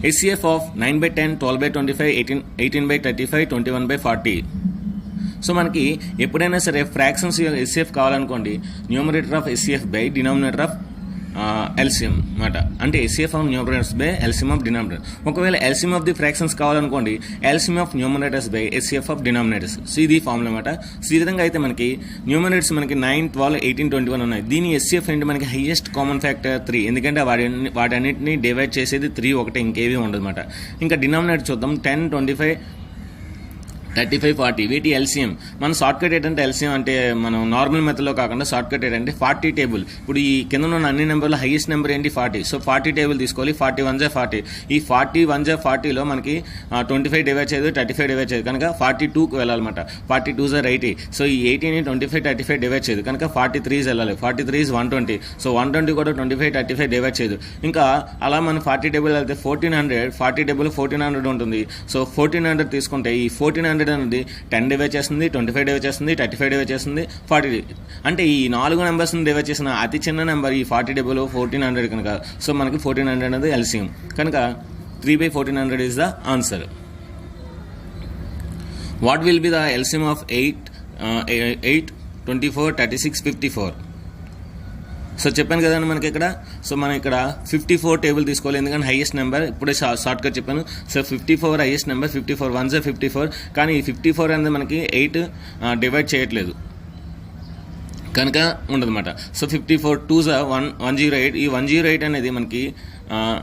HCF of 9/10, 12/25, 18/35, 21/40. So మనకి ఎప్పుడైనా సరే ఫ్రాక్షన్స్ HCF కావాలనుకోండి, numerator of HCF by denominator of LCM అన్నమాట. అంటే HCF of numerators by LCM of denominator. ఒకవేళ LCM ఆఫ్ ది ఫ్రాక్షన్స్ కావాలనుకోండి, LCM of numerators by HCF of denominators. So ఇది formula అనమాట. సో ఈ విధంగా అయితే మనకి న్యూమరేటర్స్ మనకి 9, 12, 18, 21 ఉన్నాయి. దీని HCF ఏంటి, మనకి హైయెస్ట్ కామన్ ఫ్యాక్టర్ 3, ఎందుకంటే వాటన్నిటిని డివైడ్ చేసేది 3 ఒకటే, ఇంకేవి ఉండదు అనమాట. ఇంకా డినామినేటర్ చూద్దాం. 10, 25, 35, 40 వీటి LCM. మన షార్ట్ కట్ ఏంటంటే LCM అంటే మనం నార్మల్ మెథడ్లో కాకుండా షార్ట్ కట్ ఏంటంటే 40 టేబుల్. ఇప్పుడు ఈ కింద ఉన్న అన్ని నెంబర్లో హైయెస్ట్ నెంబర్ ఏంటి 40. సో 40 టేబుల్ తీసుకోవాలి. 40 1 జా 40. ఈ 40 1 జా 40లో మనకి 25 డివైడ్ చేయదు, 35 డివైడ్ చేయదు, కనుక 42కి వెళ్ళాలన్నమాట. 42 జా 80. సో ఈ 80ని 25, 35 డివైడ్ చేయదు, కనుక 43 వెళ్ళాలి. 43 is 120. సో 120 కూడా 25, 35 డివైడ్ చేయదు. ఇంకా అలా మనం 40 టేబుల్ వెళ్తే 1400, 40 టేబుల్ 1400 ఉంటుంది. సో 1400 తీసుకుంటే ఈ 1400 అనేది 10 డివైడ్ చేస్తుంది, 25 డివైడ్ చేస్తుంది, 35 డివైడ్ చేస్తుంది, 40. అంటే ఈ 4 నెంబర్స్ని డివైడ్ చేసిన అతి చిన్న నెంబర్ ఈ 40 టేబుల్ 1400 కనుక. సో మనకి 1400 అనేది LCM, కనుక 3/1400 is the answer. What will be the LCM of 8, 24, 36, 54? So చెప్పాను కదండి మనకి ఇక్కడ. సో మనం ఇక్కడ 54 టేబుల్ తీసుకోవాలి, ఎందుకంటే హైయెస్ట్ నెంబర్. ఇప్పుడే షార్ట్ కట్ చెప్పాను. So 54 highest number. 54 1 జా 54, కానీ ఈ 54 అనేది మనకి 8 డివైడ్ చేయట్లేదు కనుక ఉండదన్నమాట. సో 54 2 జా 108. ఈ 108 అనేది మనకి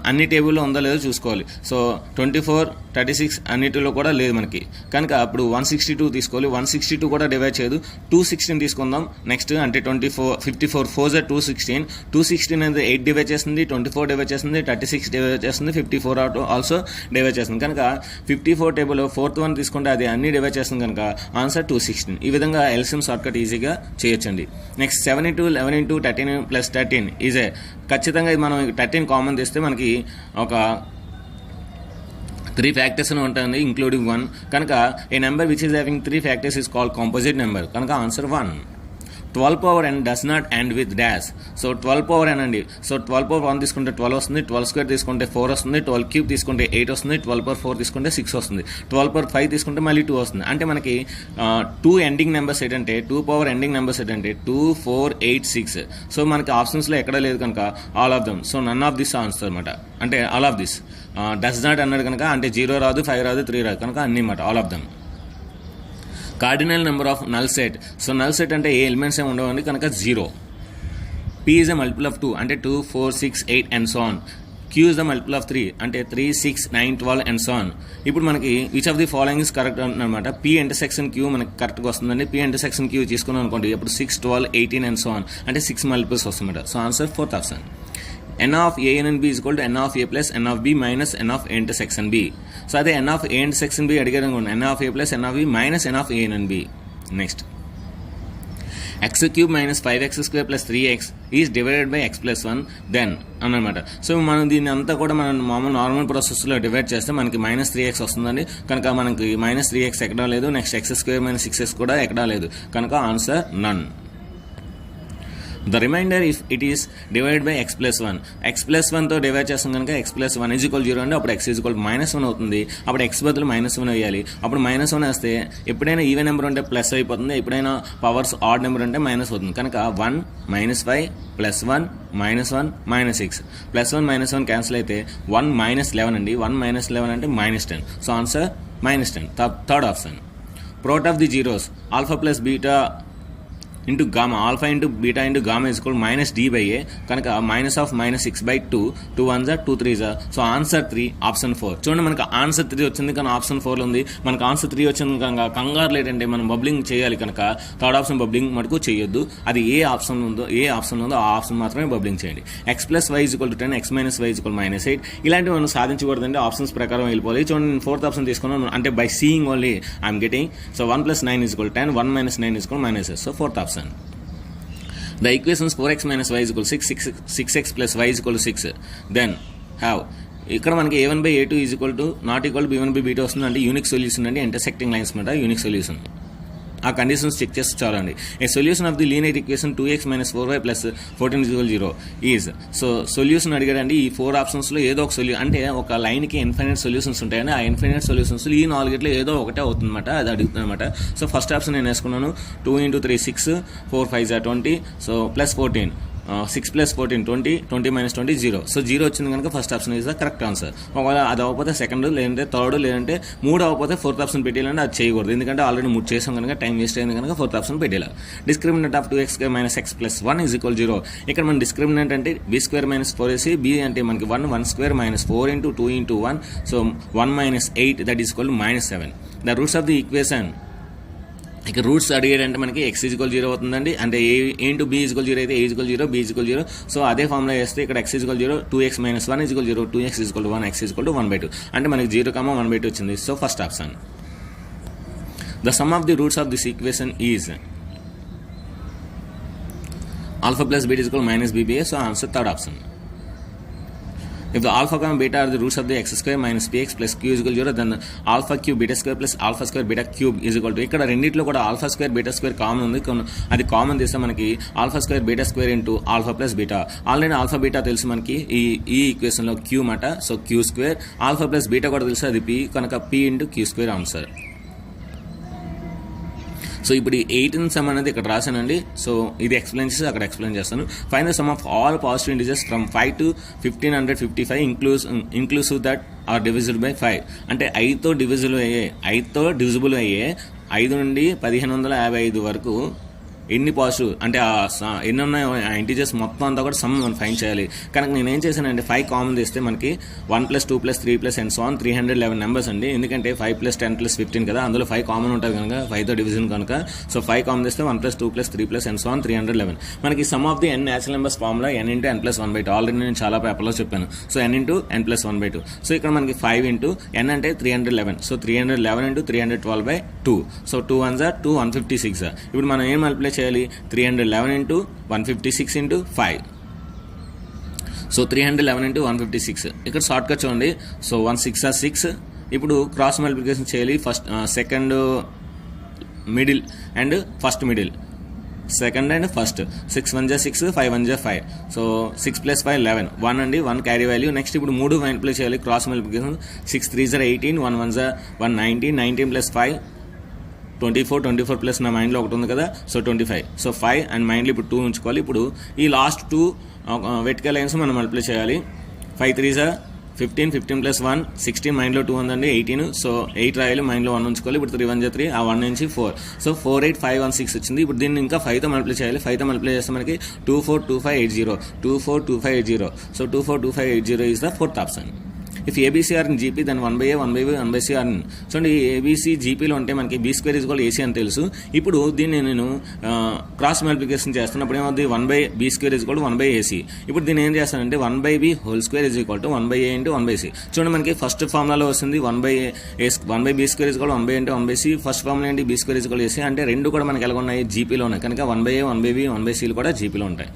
అన్ని టేబుల్లో ఉందో లేదో చూసుకోవాలి. సో 24, 36 అన్నిటిలో కూడా లేదు మనకి, కనుక అప్పుడు 162 తీసుకోవాలి. 162 కూడా డివైడ్ చేయదు. 216 తీసుకుందాం నెక్స్ట్. అంటే 54 4 జా 216. 216 అనేది 8 డివైడ్ చేస్తుంది, 24 డివైడ్ చేస్తుంది, 36 డివైడ్ చేస్తుంది, 54 ఆల్సో డివైడ్ చేస్తుంది, కనుక 54 టేబుల్ 4th వన్ తీసుకుంటే అది అన్ని డివైడ్ చేస్తుంది, కనుక ఆన్సర్ 216. ఈ విధంగా LCM షార్ట్ కట్ ఈజీగా చేయొచ్చండి. Next 7 into 11 into 13 plus 13 is ఖచ్చితంగా మనం 13 కామన్ తీస్తే మనకి ఒక 3 ఫ్యాక్టర్స్ అని ఉంటుంది, ఇంక్లూడింగ్ 1. కనుక a number which is having 3 factors is called composite number, కనుక answer 1. 12 power n does not end with dash. So 12 power n అండి. సో 12 power 1 తీసుకుంటే 12 వస్తుంది, 12 స్క్వేర్ తీసుకుంటే 4 వస్తుంది, 12 క్యూబ్ తీసుకుంటే 8 వస్తుంది, 12 power 4 తీసుకుంటే 6 వస్తుంది, 12 power 5 తీసుకుంటే మళ్ళీ 2 వస్తుంది. అంటే మనకి 2 ఎండింగ్ నెంబర్స్ ఏంటంటే 2 పవర్ ఎండింగ్ నెంబర్స్ ఏంటంటే 2, 4, 8, 6. సో మనకి ఆప్షన్స్లో ఎక్కడ లేదు కనుక all of them. So none of this answer అనమాట. అంటే all of this does not అన్నాడు కనుక, అంటే 0 రాదు, 5 రాదు, 3 రాదు, కనుక అన్ని మాట all of dum. Cardinal number of null set. So null set అంటే ఏ ఎలిమెంట్స్ ఏమి ఉండవండి, కనుక 0. P is a multiple of 2, అంటే 2, 4, 6, 8 and so on. Q is the multiple of 3, అంటే 3, 6, 9, 12 and so on. ఇప్పుడు మనకి which of the following is correct అనమాట. P intersection Q మనకి కరెక్ట్గా వస్తుందండి. P ఇంటర్సెక్షన్ Q తీసుకున్నాం అనుకోండి, ఇప్పుడు 6, 12, 18 and so on, అంటే 6 మల్టిపుల్స్ వస్తుందన్నమాట. So answer 4th option. n of a and b is equal to n of a plus n of b minus n of a intersection b. So అదే n of a intersection b అడిగారు అనుకోండి, n of a plus n of b minus n of a and b. Next x cube minus 5x square plus 3x is divided by x plus 1 then అన్నమాట. So మనం దీన్ని అంతా కూడా మనం మామూలు normal ప్రాసెస్లో డివైడ్ చేస్తే మనకి -3x వస్తుందండి, కనుక మనకి -3x ఎక్కడా లేదు. Next x square minus 6x కూడా ఎక్కడా లేదు, కనుక answer none. The remainder if it is divided by x plus 1. x plus 1 తో డివైడ్ చేస్తాం కనుక x plus 1 is equal 0 అంటే అప్పుడు x is equal -1 అవుతుంది. అప్పుడు x బదులు -1 వేయాలి. అప్పుడు -1 వేస్తే ఎప్పుడైనా ఈవెన్ నెంబర్ ఉంటే ప్లస్ అయిపోతుంది, ఎప్పుడైనా పవర్స్ ఆడ్ నెంబర్ ఉంటే మైనస్ అవుతుంది, కనుక 1, -5, +1, -1, -6. +1 -1 క్యాన్సిల్ అయితే 1 -11 అండి. 1 -11 అంటే -10. So answer -10. Third option. Product of the zeros alpha plus beta into gamma, alpha into beta into gamma is equal -d/a, కనుక -6/2, 2 1 జా 2 3 జా. So answer 3 option 4. చూడండి మనకు ఆన్సర్ 3 వచ్చింది, కానీ ఆప్షన్ 4 ఉంది. మనకు ఆన్సర్ 3 వచ్చింది కనుక కంగారు లేదంటే మనం బబ్లింగ్ చేయాలి, కనుక థర్డ్ ఆప్షన్ బబ్లింగ్ మటుకు చేయొద్దు. అది ఏ ఆప్షన్ ఉందో ఆ ఆప్షన్ మాత్రమే బబ్లింగ్ చేయండి. x + y = 10, x - y = -8. ఇలాంటివి మనం సాధించకూడదండి, ఆప్షన్స్ ప్రకారం వెళ్ళిపోవాలి. చూడండి నేను 4th ఆప్షన్ తీసుకున్నాను, అంటే by seeing only I'm getting. So 1 + 9 = 10, 1 - 9 = -8. So 4th option. The equations 4x - y = 6, 6x + y = 6. Then have ఇక్కడ మనకి a1/a2 = not equal to b1/b2 వస్తుంది, అంటే యూనిక్ సొల్యూషన్ అండి. ఇంటర్సెక్టింగ్ లైన్స్ మాట యూనిక్ సొల్యూషన్. ఆ కండిషన్స్ చెక్ చేస్తే చాలండి. A solution of the linear equation 2x - 4y + 14 = 0 is. So solution అడిగాడండి. ఈ 4 ఆప్షన్స్లో ఏదో ఒక అంటే ఒక లైన్కి ఇన్ఫైనైట్ సొల్యూషన్స్ ఉంటాయని ఆ ఇన్ఫైనైట్ సొల్యూషన్స్ ఈ 4 ఏదో ఒకటే అవుతుందన్నమాట. అది అడుగుతుంది అనమాట. సో ఫస్ట్ ఆప్షన్ నేను వేసుకున్నాను. 2 × 3 6, 4 × 5 = 20, సో +14, 6 + 14 20, 20 - 20 0. సో 0 వచ్చింది కనుక first option is the correct answer. ఒకవేళ అది అవ్వకపోతే సెకండ్, లేదంటే థర్డ్, లేదంటే 3 అవ్వకపోతే ఫోర్త్ ఆప్షన్ పెట్టేయాలంటే అది చేయకూడదు. ఎందుకంటే ఆల్రెడీ 3 చేసాం కనుక టైం వేస్ట్ అయింది కనుక ఫోర్త్ ఆప్షన్ పెట్టేయాలి. Discriminant of 2x - x + 1 = 0. ఇక్కడ మన డిస్క్రిమినెంట్ అంటే b² - 4ac, b అంటే మనకి 1 (1² - 4 × 2 × 1), so 1 - 8 that is equal to -7. The roots of the equation, ఇక రూట్స్ అడిగాడంటే మనకి x = 0 అవుతుందండి. అంటే a × b = 0 అయితే a = 0, b = 0. సో అదే ఫార్ములా వేస్తే ఇక్కడ x = 0, 2x - 1 = 0, 2x = 1, x = 1/2. అంటే మనకి 0, 1/2 వచ్చింది. So first option. The sum of the roots of this equation is α + β = -bb. So answer third option. If the alpha, beta are the roots of the x² - px + q = 0, then α³ β² + α² β³ = ఇక్కడ రెండిట్లో కూడా α² β² common ఉంది. అది common తీస్తే మనకి α² β² × α + β. Already alpha beta తెలుసు మనకి ఈ ఈక్వేషన్లో q మాట. సో q², α + β కూడా తెలుసు, అది p కనుక p × q² ఆన్సర్. సో ఇప్పుడు ఈ 18 సమ్ అనేది ఇక్కడ రాశానండి. సో ఇది ఎక్స్ప్లెయిన్ చేసి అక్కడ ఎక్స్ప్లెయిన్ చేస్తాను. Find the sum of all positive integers from 5 to 1555 inclusive that are divisible by 5. అంటే 5తో డివిజిబుల్ అయ్యే 5 నుండి 1555 వరకు ఎన్ని పాజిటివ్ అంటే ఎన్ని ఉన్నాయో ఆ ఇంటిజర్స్ మొత్తం అంతా కూడా సమ్ మనం ఫైండ్ చేయాలి. కనుక నేను ఏం చేశానంటే 5 కామన్ తీస్తే మనకి 1 + 2 + 3 + and so on 311 నెంబర్స్ అండి. ఎందుకంటే 5 + 10 + 15 కదా, అందులో 5 కామన్ ఉంటుంది కనుక 5తో డివిజన్ కనుక. సో 5 కామన్ తీస్తే 1 + 2 + 3 + and so on 311. మనకి some of the n natural numbers formula n × n + 1/2. Already నేను చాలా పేపర్లో చెప్పాను. So n × n + 1/2. సో ఇక్కడ మనకి 5 × n అంటే 311. సో 311 × 312/2. So 2 1s are 2, 156. ఇప్పుడు మనం ఏం మల్టిప్లై చేయాలి? 311 × 156 × 5. సో 311 × 156. ఇక్కడ షార్ట్ కట్ చూడండి. So 1 6 are 6. ఇప్పుడు క్రాస్ మల్టిప్లికేషన్ చేయాలి. First second middle and first middle, second and first. 6 1s are 6, 5 1s are 5. So 6 + 5 11, 1 అండి, 1 క్యారీ వాల్యూ. నెక్స్ట్ ఇప్పుడు 3 మల్టిప్లై చేయాలి cross multiplication. 6 3s are 18, 1 1s are 1 19, 19 + 5 24, 24 plus నా మైండ్లో ఒకటి ఉంది కదా, సో 25. సో 5 అండ్ మైండ్లో ఇప్పుడు 2 ఉంచుకోవాలి. ఇప్పుడు ఈ లాస్ట్ 2 వెర్టికల్ లైన్స్ మనం మల్టిప్లై చేయాలి. 5 3s are 15, 15 + 1 16, మైండ్లో 2 ఉందండి 18. సో 8 రాయాలి, మైండ్లో 1 ఉంచుకోవాలి. ఇప్పుడు 3 1s are 3, ఆ 1 నుంచి 4. సో 4 8 5 1 6 వచ్చింది. ఇప్పుడు దీన్ని ఇంకా 5తో మల్టిప్లై చేయాలి. 5తో మల్టిప్లై చేస్తే మనకి 24 25 80, 24 25 80. So 24 25 80 is the fourth option. If ABC are in GP then 1/a 1/b 1/c are in. చూడండి, ఏబీసీ జీపీలో ఉంటే మనకి b² = ac అని తెలుసు. ఇప్పుడు దీన్ని నేను క్రాస్ మల్టిప్లికేషన్ చేస్తున్నప్పుడు ఏమవుతుంది? 1/b² = 1/ac. ఇప్పుడు దీన్ని ఏం చేస్తానంటే 1/b² = 1/a × 1/c. చూడండి, మనకి ఫస్ట్ ఫార్ములాలో వస్తుంది 1/b² = 1/a × 1/c. First formula ఏంటి? b² = ac. అంటే రెండు కూడా మనకి ఎలా ఉన్నాయి? జీపీలో ఉన్నాయి కనుక 1/a 1/b 1/c కూడా జీపీలో ఉంటాయి.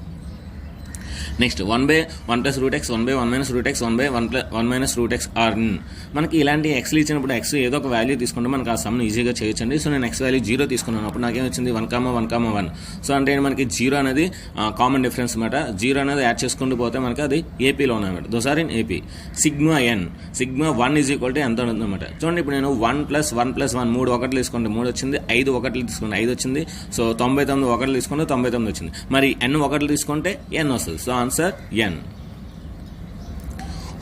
Next 1/1 + √x, 1/1 - √x, 1/1 - √x are in. మనకి ఇలాంటి ఎక్స్లు ఇచ్చినప్పుడు ఎక్స్ ఏదో ఒక వాల్యూ తీసుకుంటే మనకి ఆ సమ్ను ఈజీగా చేయొచ్చండి. సో నేను ఎక్స్ వాల్యూ 0 తీసుకున్నాను. అప్పుడు నాకేం వచ్చింది? 1, 1, 1. సో అంటే మనకి 0 అనేది కామన్ డిఫరెన్స్ అనమాట. 0 అనేది యాడ్ చేసుకుంటూ పోతే మనకి అది ఏపీలో ఉన్నాయన్నమాట. Those are in AP. Sigma n, sigma 1 = ఎంత ఉంటుందన్నమాట. చూడండి, ఇప్పుడు నేను 1 + 1 + 1 3 ఒకటి తీసుకుంటే 3 వచ్చింది, 5 ఒకటి తీసుకుంటే 5 వచ్చింది. సో 99 ఒకటి తీసుకుంటే 99 వచ్చింది. మరి n ఒకటి తీసుకుంటే n వస్తుంది. So answer n.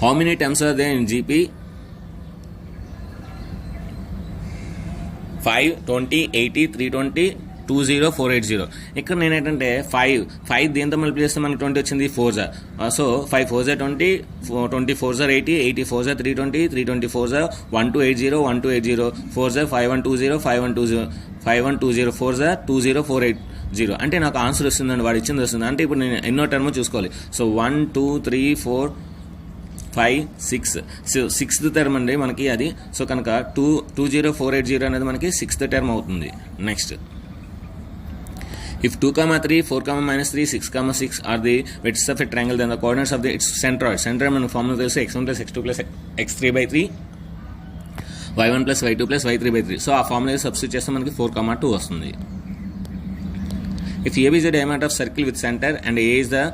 How many terms are there in GP? 5, 20, 80, 320, 20, 480. ఇక్కడ నేను ఏంటంటే 5 దీంతో మల్టిప్లై చేస్తే మనకి 20 వచ్చింది. 4s are so 5 4s are 20, 20 4s are 80, 80 4s are 320, 320 4s are 1280, 1280 4s are 5120, 5120, 5120 4s are 20480. అంటే నాకు ఆన్సర్ వస్తుందండి, వాడు ఇచ్చింది వస్తుంది. అంటే ఇప్పుడు నేను ఎన్నో టర్మ్ చూసుకోవాలి. సో 1 2 3 4 5 6. సో 6th టర్మ్ అండి మనకి అది. సో కనుక 20480 అనేది మనకి 6th టర్మ్ అవుతుంది. Next, if 2, 3, 4, -3, 6, 6 are the vertices of a triangle, then the coordinates of its centroid. Centroid మనకు ఫార్ములా తెలుసు, x1 + x2 + x3/3 y1 plus y2 plus y3/3. So ఆ ఫార్ములా సబ్స్టిట్యూట్ చేస్తే మనకి 4,2 వస్తుంది. If AB is a diameter of circle with center and A is the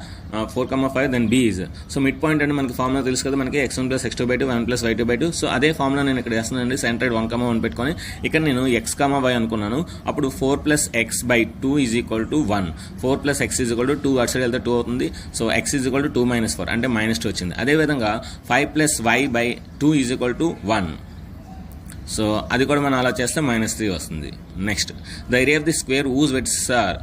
4,5, then B is. So mid point అంటే మనకి formula తెలుసు కదా, మనకి x1 plus x2/2 1 plus y2/2. So అదే ఫార్ములా నేను ఇక్కడ వేస్తున్నానండి. సెంటర్డ్ 1,1 పెట్టుకొని ఇక్కడ నేను x, y అనుకున్నాను. అప్పుడు 4 plus x/2 is equal to 1. 4 plus x is equal to 2, అటు సైడ్ వెళ్తే 2 అవుతుంది. So x is equal to 2 - 4 అంటే -2 వచ్చింది. అదేవిధంగా 5 plus y/2 is equal to 1. So అది కూడా మనం అలా చేస్తే -3 వస్తుంది. Next, the area of the square whose wedges are.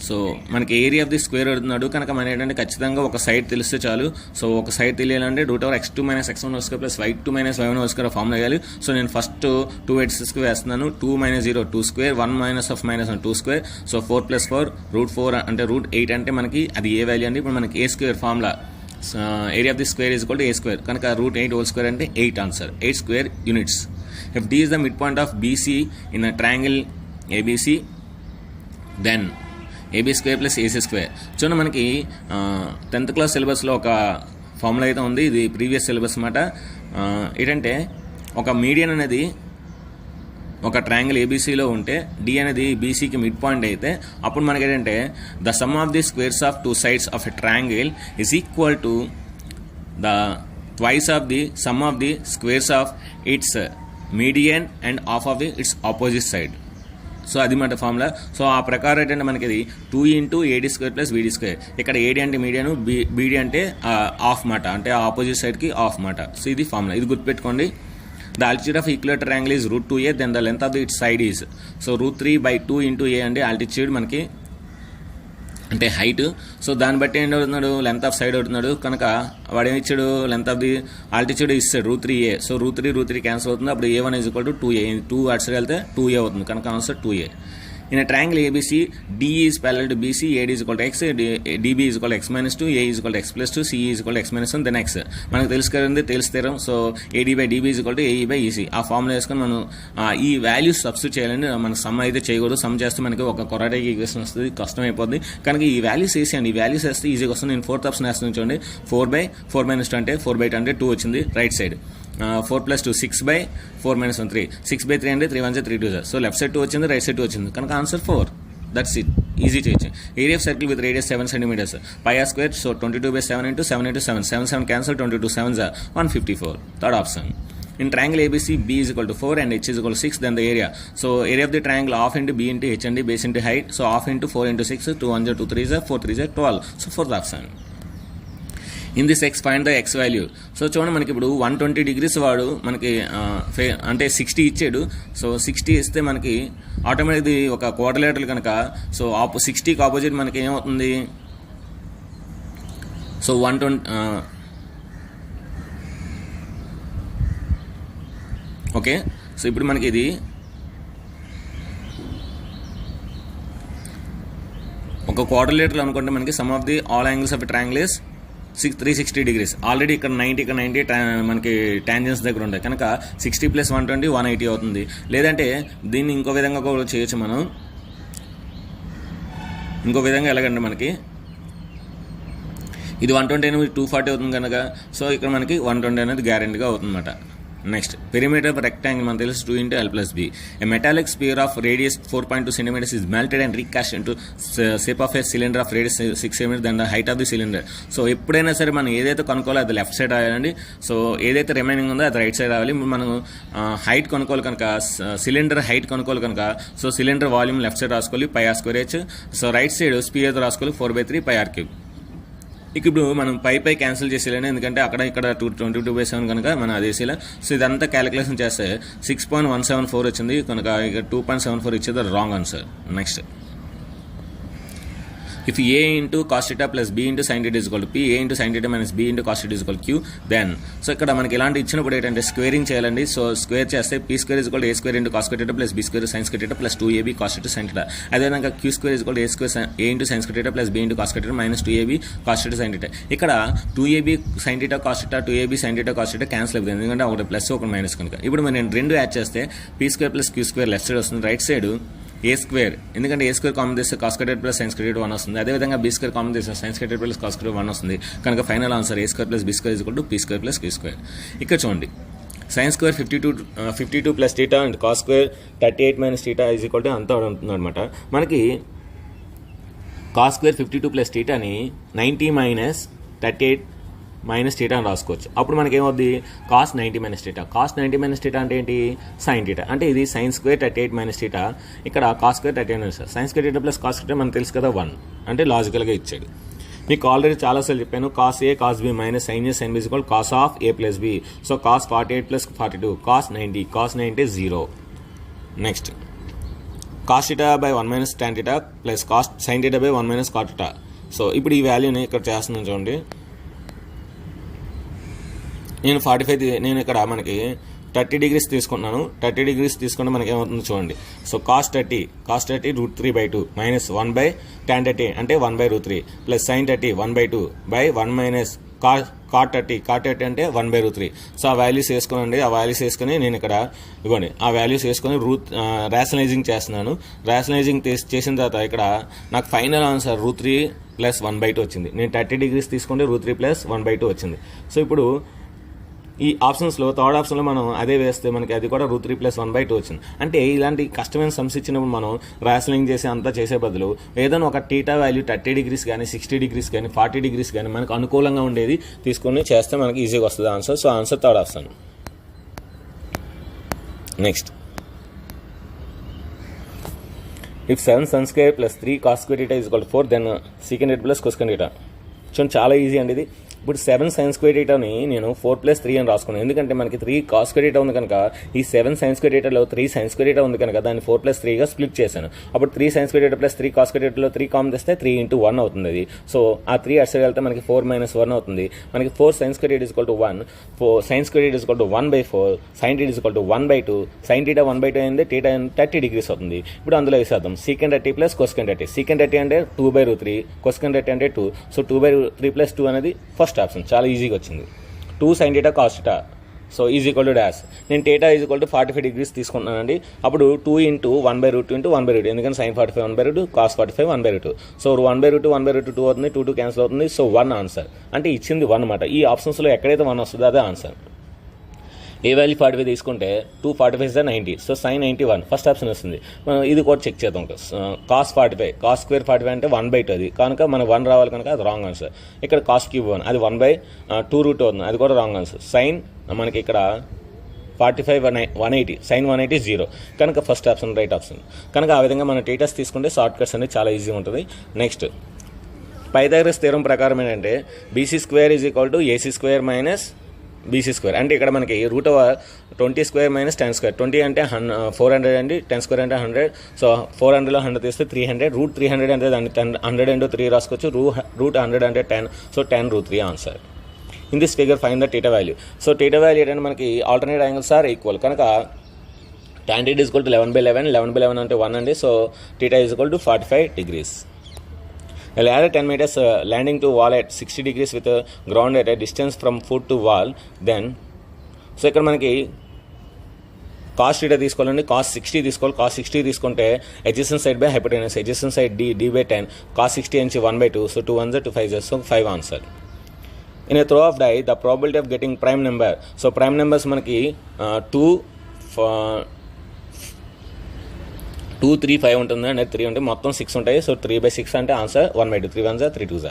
So మనకి ఏరియా ఆఫ్ ది స్క్వేర్ అడుగుతున్నాడు కనుక మనం ఏంటంటే ఖచ్చితంగా ఒక సైడ్ తెలిస్తే చాలు. సో ఒక సైడ్ తెలియాలంటే √x2 - x1² plus y2 - y1² formula వేయాలి. సో నేను ఫస్ట్ 2 ఎడ్జెస్కి వేస్తున్నాను. 2 - 0 2², 1 - 2². సో 4 + 4 √4 అంటే √8 అంటే మనకి అది ఏ వాల్యూ అండి. ఇప్పుడు మనకి a² formula area of the square is equal to a² కనుక √8² అంటే 8 answer. 8 square units. If D is the midpoint of BC in a triangle ABC, then AB² plus AC². చూడండి మనకి 10th క్లాస్ సిలబస్లో ఒక formula అయితే ఉంది. ఇది previous syllabus అన్నమాట. ఏంటంటే ఒక మీడియన్ అనేది ఒక ట్రయాంగిల్ ఏబీసీలో ఉంటే డి అనేది బీసీకి మిడ్ పాయింట్ అయితే అప్పుడు మనకి ఏంటంటే the sum of the squares of 2 sides of a triangle is equal to the twice of the some of the squares of it's median and half of the it's opposite side. So అది మాట formula. So ఆ ప్రకారం ఏంటంటే మనకి ఇది 2 × AD² plus BD². ఇక్కడ AD అంటే median, beedi అంటే హాఫ్ మాట, అంటే ఆపోజిట్ సైడ్కి హాఫ్ మాట. సో ఇది ఫార్ములా, ఇది గుర్తుపెట్టుకోండి. The altitude of equal triangle is √2a, then the length of the it side is. So √3/2 × a అంటే ఆల్టిట్యూడ్ మనకి అంటే హైట్. సో దాన్ని బట్టి ఏంటి అవుతున్నాడు, లెంత్ ఆఫ్ సైడ్ అవుతున్నాడు కనుక వాడు ఏమి ఇచ్చాడు, లెంత్ ఆఫ్ ది ఆల్టిట్యూడ్ ఇస్తాడు √3a. సో √3 క్యాన్సిల్ అవుతుంది. అప్పుడు a1 is equal to 2a. 2 అటు సైడ్ వెళ్తే 2a అవుతుంది కనుక answer 2a. In a triangle ABC, D is parallel to BC, AD is equal to x, DB is equal to x - 2, A is equal to x + 2, C is equal to x - 1, then x. మనకు తెలుసు కదండి, తెలుస్తాం. So AD/DB is equal to AE/EC. ఆ formula వేసుకొని మనం ఈ values substitute చేయాలండి. మన సమ్ అయితే చేయకూడదు. సమ్ చేస్తే మనకి ఒక క్వాడ్రాటిక్ ఈక్వేషన్ వస్తుంది, కష్టం అయిపోద్ది. కనుక ఈ వాల్యూస్ వేసేయండి. ఈ వాల్యూస్ వేస్తే ఈజీగా వస్తుంది. నేను 4th ఆప్షన్ వేస్తాను చూడండి. 4/4 - 2 అంటే 4/2 అంటే 2 వచ్చింది రైట్ సైడ్. 4 + 2 6/4 - 1 3. 6/3 అంటే 3 1 3 2. సో లెఫ్ట్ సైడ్ 2 వచ్చింది, రైట్ సైడ్ 2 వచ్చింది కనుక ఆన్సర్ 4. దట్స్ ఇట్, ఈజీ చేయొచ్చు. Area of circle with radius 7 cm, πr². So 22/7 × 7 × 7, 7 cancel, 22 7s 154. Third option. In triangle ABC, B is equal to 4 and H is equal to 6, then the area. So area of the triangle half into B into H and base into height. So half into 4 into 6, 2 1 2 3 4 3 12. So fourth option. In this X find the X value. So చూడండి మనకి ఇప్పుడు 120 degrees వాడు మనకి అంటే 60 ఇచ్చాడు. So 60 ఇస్తే మనకి ఆటోమేటిక్ది ఒక క్వాడ్రిలేటరల్ కనుక సో 60కి ఆపోజిట్ మనకి ఏమవుతుంది, సో 120 ఓకే. సో ఇప్పుడు మనకి ఇది ఒక క్వాడ్రిలేటరల్ అనుకుంటే మనకి some of the all angles of triangle is 360 degrees. Already ఇక్కడ 90 మనకి టాంజెన్స్ దగ్గర ఉంటాయి కనుక 60 + 120 180 అవుతుంది. లేదంటే దీన్ని ఇంకో విధంగా కూడా చేయొచ్చు మనం. ఇంకో విధంగా ఎలాగంటే మనకి ఇది 120 అనేది 240 అవుతుంది కనుక సో ఇక్కడ మనకి 120 అనేది గ్యారెంటీగా అవుతుంది అన్నమాట. నెక్స్ట్, పెరిమీటర్ ఆఫ్ రెక్టాంగిల్ మనకు తెలుసు 2 × L + B. A metallic sphere of radius 4.2 cm is melted and recast into shape of a cylinder of radius 6 cm than the height of the cylinder. So ఎప్పుడైనా సరే మనం ఏదైతే కొనుక్కోవాలో అది left side రాయాలండి. So ఏదైతే remaining ఉందో అది right side రావాలి. మనం హైట్ కొనుక్కోవాలి కనుక సిలిండర్ హైట్ కొనుక్కోవాలి కనుక so cylinder volume left side రాసుకోవాలి πr²h. So right side spear రాసుకోవాలి 4/3 πr3. ఇప్పుడు మనం పై క్యాన్సిల్ చేసేయాలండి, ఎందుకంటే అక్కడ ఇక్కడ 22/7 కనుక మనం అది వేసేలా. సో ఇదంతా క్యాలిక్యులేషన్ చేస్తే 6.174 వచ్చింది కనుక ఇక 2.74 ఇచ్చేది wrong answer. Next, if A into cos theta plus B into sin theta is equal to P, A into sin theta minus B into cos theta is equal to Q, then so ఇక్కడ మనకి ఇలాంటి ఇచ్చినప్పుడు ఏంటంటే squaring చేయాలండి. So square చేస్తే P² is equal to A² into cos theta plus B² sin theta plus 2AB cos theta sin theta. అదేవిధంగా Q² is equal to A into sin theta plus B into cos theta minus 2AB cos theta sin theta. ఇక్కడ 2AB sin theta cos theta 2AB sin theta cos theta cancel అవుతుంది, ఎందుకంటే ఒకటి plus ఒకటి minus కనుక. ఇప్పుడు మనం రెండు add చేస్తే P² plus Q² left side వస్తుంది, రైట్ సైడ్ A², ఎందుకంటే A² కామన్ చేస్తే cos squared plus sin squared 1 వస్తుంది. అదేవిధంగా B² కామన్ చేస్తే sin squared plus cos squared 1 వస్తుంది కనుక final answer A² plus B² is equal to P² plus Q². ఇక్కడ చూడండి sine square 52 plus theta and cos square 38 minus theta is equal to అంతా ఉంటుంది అనమాట. మనకి కాస్ స్క్వేర్ 52 ప్లస్ టీటాని 90 minus 38 minus theta అని రాసుకోవచ్చు. అప్పుడు మనకి ఏమవుద్ది, cos 90 minus theta. Cos 90 minus theta అంటే ఏంటి, సైన్ టీటా. అంటే ఇది సైన్ స్క్వేర్ 38 మైనస్ టీటా, ఇక్కడ cos square 38 minus sine square theta plus cos theta మనకు తెలుసు కదా 1, అంటే లాజికల్గా ఇచ్చాడు. మీకు ఆల్రెడీ చాలాసార్లు చెప్పాను, cos a cos b minus sin a sin b equal cos of a plus b. So cos 48 plus 42 cos 90, cos 90 0. Next cos theta by 1 minus tan theta plus cos sin theta by 1 minus cot theta. So ఇప్పుడు ఈ వాల్యూని ఇక్కడ చేస్తున్నాను చూడండి. నేను 45 నేను ఇక్కడ మనకి 30 డిగ్రీస్ తీసుకుంటున్నాను. 30 డిగ్రీస్ తీసుకుంటే మనకి ఏమవుతుందో చూడండి. సో కాస్ 30 √3/2 మైనస్ 1/tan 30 అంటే 1/√3 plus sin 30 1/2 by 1 minus cot 30 అంటే 1/√3. సో ఆ వాల్యూస్ వేసుకోనండి. ఆ వాల్యూస్ వేసుకొని నేను ఇక్కడ ఇవ్వండి ఆ వాల్యూస్ వేసుకొని రేషనలైజింగ్ చేస్తున్నాను. రేషనలైజింగ్ చేసిన తర్వాత ఇక్కడ నాకు ఫైనల్ ఆన్సర్ √3 ప్లస్ 1/2 వచ్చింది. నేను 30 డిగ్రీస్ తీసుకుంటే √3 ప్లస్ 1/2 వచ్చింది. సో ఇప్పుడు ఈ ఆప్షన్స్లో థర్డ్ ఆప్షన్లో మనం అదే వేస్తే మనకి అది కూడా √3 ప్లస్ 1/2 వచ్చింది. అంటే ఇలాంటి కష్టమైన సమ్స్ ఇచ్చినప్పుడు మనం రేషనలింగ్ చేసి అంతా చేసే బదులు ఏదైనా ఒక టీటా వాల్యూ 30 డిగ్రీస్ కానీ 60 డిగ్రీస్ కానీ 40 డిగ్రీస్ కానీ మనకు అనుకూలంగా ఉండేది తీసుకొని చేస్తే మనకి ఈజీగా వస్తుంది answer. So answer third option. Next if 7 sin square plus 3 cos square theta is equal to 4 then secant theta plus cosecant theta. చూడండి చాలా ఈజీ అండి ఇది. ఇప్పుడు 7 sin square theta ని నేను 4 + 3 అని రాసుకున్నాను. ఎందుకంటే మనకి 3 cos square theta ఉంది కనుక ఈ 7 sin square theta లో 3 sin square theta ఉంది కనుక దాన్ని 4 + 3గా స్ప్లిట్ చేశాను. అప్పుడు 3 sin square theta plus 3 cos square theta లో 3 కామన్ తెస్తే 3 × 1 అవుతుంది అది. సో ఆ 3 అటు సైడ్ వెళ్తే మనకి 4 - 1 అవుతుంది. మనకి 4 sin square theta = 1, 4 sin square theta = 1/4, sin theta = 1/2, sin theta 1/2 అయింది, theta 30 డిగ్రీస్ అవుతుంది. ఇప్పుడు అందులో వేసేద్దాం secant 30 ప్లస్ cosecant 30. secant 30 అంటే 2/√3, cosecant 30 అంటే 2. సో 2/3 + 2 అనేది ఫస్ట్ ఆప్షన్, చాలా ఈజీగా వచ్చింది. 2 sin theta cos theta so is equal to dash. నేను theta is equal to 45 degrees తీసుకుంటున్నానండి. అప్పుడు 2 × 1/√2 × 1/2, ఎందుకంటే sin 45 1/2, cos 45 1/2. సో 1/2 1/2 అవుతుంది, 2 క్యాన్సిల్ అవుతుంది. So 1 answer. అంటే ఇచ్చింది 1 అన్నమాట. ఈ ఆప్షన్స్లో ఎక్కడైతే 1 వస్తుందో అదే ఆన్సర్. ఏ వాల్యూ 45 తీసుకుంటే 2 45 90. సో sin 91 ఫస్ట్ ఆప్షన్ వస్తుంది. మనం ఇది కూడా చెక్ చేద్దాం. cos 45 cos square 45 అంటే 1/2 అది కనుక మనకు 1 రావాలి కనుక అది రాంగ్ ఆన్సర్. ఇక్కడ cos cube 1 అది 1/2 అవుతుంది, అది కూడా రాంగ్ ఆన్సర్. sin మనకి ఇక్కడ 45 180 sin 180 0 కనుక ఫస్ట్ ఆప్షన్ రైట్ ఆప్షన్. కనుక ఆ విధంగా మనం టీటస్ తీసుకుంటే షార్ట్ కట్స్ అనేది చాలా ఈజీగా ఉంటుంది. నెక్స్ట్ పైథాగరస్ థియరం ప్రకారం ఏంటంటే BC² = AC² మైనస్ BC². అంటే ఇక్కడ మనకి √20² - 10². 20 అంటే 400 అండి, 10² అంటే 100. సో 400లో 100 తీస్తే 300. √300 అంటే దాన్ని 100 × 3 రాసుకోవచ్చు. √100 అంటే 10. So 10√3 answer. In this figure find the theta value. So theta value ఏంటంటే మనకి ఆల్టర్నేట్ యాంగిల్స్ ఆర్ ఈక్వల్ కనుక tan θ = 11/11. 11/11 అంటే 1 అండి. So θ = 45 degrees. A ladder 10 meters landing to wall at 60 degrees with a ground at a distance from foot to wall. Then so ఇక్కడ మనకి cos θ తీసుకోవాలండి, cos 60 తీసుకోవాలి. cos 60 తీసుకుంటే adjacent side by hypotenuse, adjacent side d/10, cos 60 నుంచి 1/2. So 2 1s 2 5s, so 5 answer. In a throw of die the probability of getting prime number. So prime numbers మనకి 2 3 5 ఉంటుంది అండి, 3 ఉంటే మొత్తం 6 ఉంటాయి. సో 3/6 అంటే answer 1/2. 3 1s 3 2s.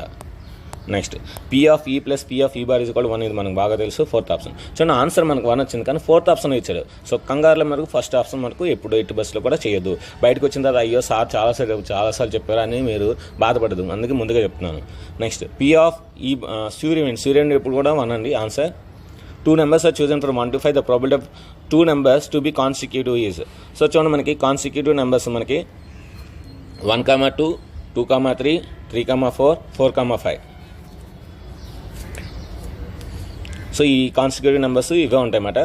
Next P of E plus P of E bar = 1 ఇది మనకు బాగా తెలుసు. Fourth option. చూడండి ఆన్సర్ మనకు 1 వచ్చింది కానీ ఫోర్త్ ఆప్షన్ ఇచ్చాడు. సో కంగారులో మనకు ఫస్ట్ ఆప్షన్ మనకు ఎప్పుడు ఎట్టి బస్సులో కూడా చేయొద్దు. బయటకు వచ్చిన తర్వాత అయ్యో సార్ చాలాసార్లు చెప్పారు అని మీరు బాధపడదు, అందుకే ముందుగా చెప్తున్నాను. నెక్స్ట్ P of E సూర్యుడు ఎప్పుడు కూడా 1 అండి answer. 2 numbers are chosen from 1 to 5. The probability of 2 numbers to be consecutive is. So చూడండి మనకి కాన్సిక్యూటివ్ నెంబర్స్ మనకి 1, 2, 2, 3, 3, 4, 4, 5. సో ఈ కాన్సిక్యూటివ్ నెంబర్స్ ఇవే ఉంటాయి అన్నమాట.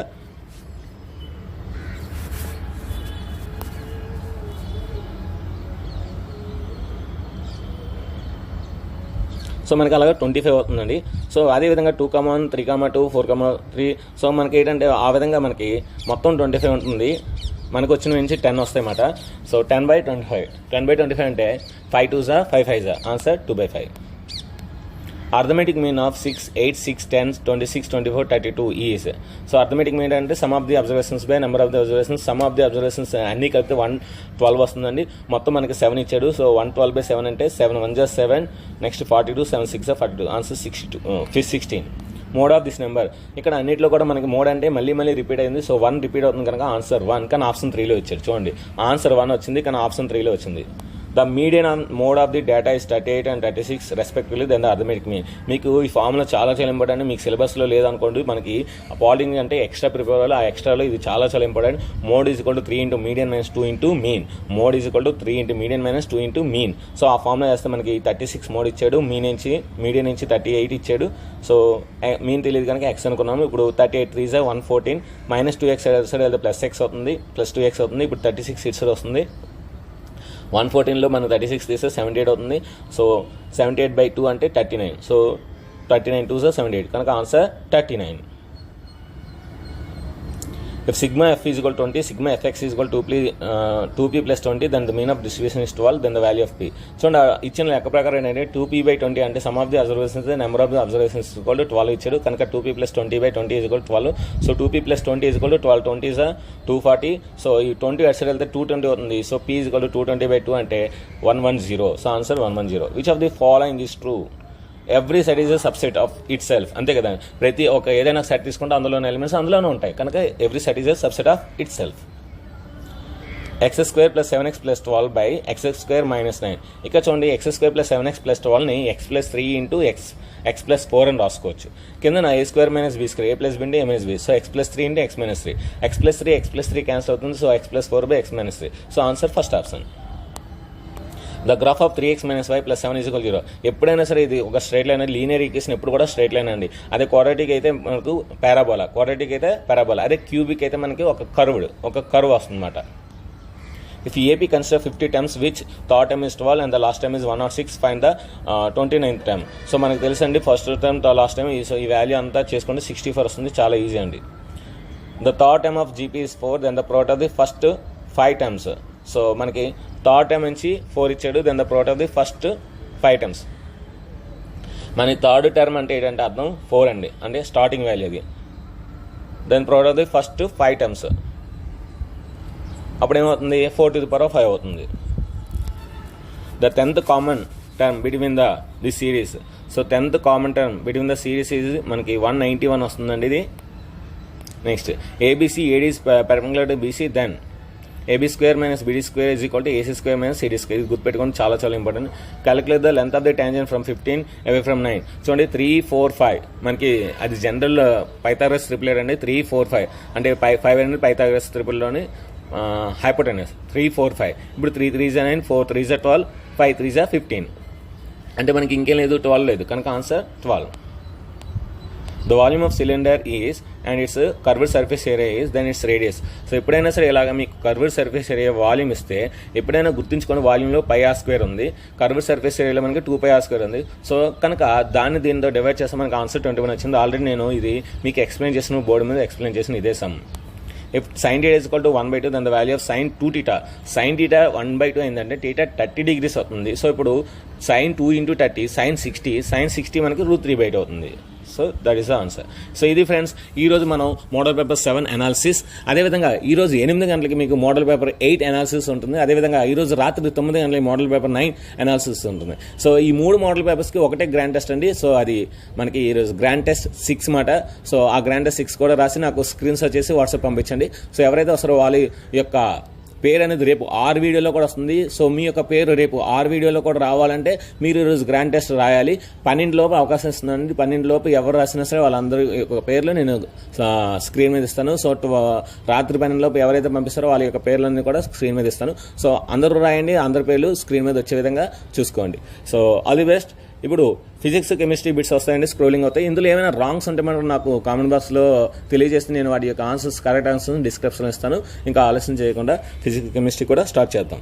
సో మనకి అలాగే 25 అవుతుందండి. సో అదేవిధంగా 2, 1, 3, 2, 4, 3. సో మనకి ఏంటంటే ఆ విధంగా మనకి మొత్తం 25 ఉంటుంది. మనకు వచ్చిన నుంచి 10 వస్తాయి అన్నమాట. సో 10/25. 10/25 అంటే 5 2s 5 5s answer 2/5. Arithmetic mean of 6, 8, 6, 10, 26, 24, 32 is. So arithmetic mean అంటే sum of the observations by number of the observations. Sum of the observations అన్నీ కలిపితే 112 వస్తుందండి. మొత్తం మనకి 7 ఇచ్చాడు. సో 112 by 7 అంటే 7 1 just 7, next 42, 7 6 42, answer 16. Mode of this number ఇక్కడ అన్నింటిలో కూడా మనకి మోడ్ అంటే మళ్ళీ రిపీట్ అయింది. సో 1 రిపీట్ అవుతుంది కనుక ఆన్సర్ 1, కానీ ఆప్షన్ 3లో ఇచ్చాడు. చూడండి, ఆన్సర్ 1 వచ్చింది కానీ ఆప్షన్ 3లో వచ్చింది. The median mode of the data is 38 and 36 respectively then the arithmetic mean. మీకు ఈ ఫార్ములా చాలా ఇంపార్టెంట్. మీకు సిలబస్లో లేదనుకోండి, మనకి పాలింగ్ అంటే ఎక్స్ట్రా ప్రిపేర్ అవ్వాలి. ఆ ఎక్స్ట్రాలో ఇది చాలా important. Mode is equal to 3 into median minus 2 into mean. Mode is equal to 3 into median minus 2 into mean. So ఆ ఫార్ములా చేస్తే మనకి 36 మోడ్ ఇచ్చాడు, మీడియన్ నుంచి 38 ఇచ్చాడు. సో మీన్ తెలియదు కనుక ఎక్స్ అనుకున్నాము. ఇప్పుడు 38 3 is 114, మైనస్ 2x సైడ్ వెళ్తే ప్లస్ ఎక్స్ అవుతుంది, ప్లస్ 2x అవుతుంది. ఇప్పుడు 36 ఇటు సైడ్ వస్తుంది. 114లో మనం 36 తీస్తే 78 అవుతుంది. సో 78 by 2 అంటే 39. సో 39 2 78 కనుక answer 39. If sigma f is equal to 20, sigma fx is equal to 2p plus 20, then the mean of distribution is 12, then the value of p. So ఇచ్చిన లెక్క ప్రకారం ఏంటంటే 2p by 20 అంటే sum of the observations, the number of the observations is equal to 12 ఇచ్చాడు కనుక 2p plus 20 by 20 is equal to 12. So 2p plus 20 is equal to 12. 20 is 240. So ఈ 20 అటు side వెళ్తే 220 అవుతుంది. So p is equal to 220 by 2 అంటే 110. So answer 110. Which of the following is true? Every set is a subset of it self. అంతే కదా, ప్రతి ఒక ఏదైనా సెట్ తీసుకుంటే అందులోని ఎలిమెంట్స్ అందులోనే ఉంటాయి కనుక every set is a subset of it self. x² + 7x + 12 by x² - 9. ఇక్కడ చూడండి, x² + 7x + 12ని x + 3 into x + 4 అని రాసుకోవచ్చు. కింద a² - b² a + b a - b. So x + 3 into x - 3, x + 3 cancel అవుతుంది. So x + 4 by x - 3. So answer first option. The graph of 3x - y + 7 = 0. ఎప్పుడైనా సరే ఇది ఒక స్ట్రైట్ లైన్, లీనియర్ ఈక్వేషన్ ఎప్పుడు కూడా స్ట్రైట్ లైన్ అండి. అదే quadratic అయితే మనకు పారాబోలా, అదే క్యూబిక్ అయితే మనకి ఒక కర్వ్ వస్తుంది అన్నమాట. If AP consider 50 terms which third term is 12 and the last time is 106, find the 29th term. So మనకు తెలుసండి, ఫస్ట్ టర్మ్ లాస్ట్ టైం ఈ వాల్యూ అంతా చేసుకుంటే 64 వస్తుంది. చాలా ఈజీ అండి. The third term of GP is 4, then the product of the first 5 terms. So మనకి third term నుంచి 4 ఇచ్చాడు, then the product of the first 5 terms. మన థర్డ్ టర్మ్ అంటే ఏంటంటే అర్థం 4 అండి, అంటే స్టార్టింగ్ వాల్యూ అది. Then product of the first 5 terms. అప్పుడు ఏమవుతుంది, 4⁵ అవుతుంది. The 10th common term between the series. So 10th common term between the series ఇది మనకి 191 వస్తుందండి ఇది. Next ABC AD is perpendicular to BC, దెన్ AB² - BD² is equal to AC² - CD². ఇది గుర్తుపెట్టుకోండి, చాలా important. Calculate the length of the tangent from 15 away from 9. చూడండి 3 4 5 మనకి అది జనరల్ పైథాగరస్ ట్రిపుల్ అండి. 3 4 5 అంటే 5 అనేది పైథాగరస్ ట్రిపుల్లోని హైపోటెనస్. 3 4 5. ఇప్పుడు 3 3 is 9, 4 3 is 12, 5 3 is 15. అంటే మనకి ఇంకేం లేదు, 12 లేదు కనుక answer 12. The volume of cylinder is and its curved surface area is then its radius. So ఎప్పుడైనా సరే ఇలాగ మీకు కర్వ్డ్ సర్ఫేస్ ఏరియా వాల్యూమ్ ఇస్తే ఎప్పుడైనా గుర్తుంచుకొని వాల్యూమ్లో πr² ఉంది, కర్వ్డ్ సర్ఫేస్ ఏరియాలో మనకి 2πr² ఉంది. సో కనుక దీనితో డివైడ్ చేస్తే మనకి ఆన్సర్ 21 వచ్చింది. ఆల్రెడీ నేను ఇది మీకు ఎక్స్ప్లెయిన్ చేసిన బోర్డు మీద ఎక్స్ప్లెయిన్ చేసిన ఇదే some. If sin θ is equal to 1/2, then the value of sin 2θ. sin θ 1/2 ఏంటంటే θ 30 degrees అవుతుంది. సో ఇప్పుడు sin 2 into 30 sin 60 మనకి √3/8 అవుతుంది. So that is the answer. So ఇది ఫ్రెండ్స్ ఈరోజు మనం మోడల్ పేపర్ 7 అనాలిసిస్. అదేవిధంగా ఈరోజు 8 గంటలకి మీకు మోడల్ పేపర్ 8 అనాలిసిస్ ఉంటుంది. అదేవిధంగా ఈరోజు రాత్రి 9 గంటలకి మోడల్ పేపర్ 9 అనాలిసిస్ ఉంటుంది. సో ఈ 3 మోడల్ పేపర్స్కి ఒకటే గ్రాండ్ టెస్ట్ అండి. సో అది మనకి ఈరోజు గ్రాండ్ టెస్ట్ 6 మాట. సో ఆ గ్రాండ్ టెస్ట్ 6 కూడా రాసి నాకు స్క్రీన్ షాట్ చేసి వాట్సాప్ పంపించండి. సో ఎవరైతే వస్తారో వాళ్ళ యొక్క పేరు అనేది రేపు 6 వీడియోలో కూడా వస్తుంది. సో మీ యొక్క పేరు రేపు 6 వీడియోలో కూడా రావాలంటే మీరు ఈరోజు గ్రాండ్ టెస్ట్ రాయాలి. 12 లోపు అవకాశం ఇస్తుందండి. 12 లోపు ఎవరు రాసినా సరే వాళ్ళందరి యొక్క పేర్లు నేను స్క్రీన్ మీద ఇస్తాను. సో రాత్రి 12 లోపు ఎవరైతే పంపిస్తారో వాళ్ళ యొక్క పేర్లన్నీ కూడా స్క్రీన్ మీద ఇస్తాను. సో అందరూ రాయండి, అందరి పేర్లు స్క్రీన్ మీద వచ్చే విధంగా చూసుకోండి. So all the best. ఇప్పుడు ఫిజిక్స్ కెమిస్ట్రీ బిట్స్ వస్తాయండి, స్క్రోలింగ్ అవుతాయి. ఇందులో ఏమైనా రాంగ్స్ ఉంటే మనకు నాకు కామెంట్ బాక్స్లో తెలియజేస్తే నేను వాటి యొక్క ఆన్సర్స్, కరెక్ట్ ఆన్సర్స్ డిస్క్రిప్షన్లో ఇస్తాను. ఇంకా ఆలస్యం చేయకుండా ఫిజిక్స్ కెమిస్ట్రీ కూడా స్టార్ట్ చేద్దాం.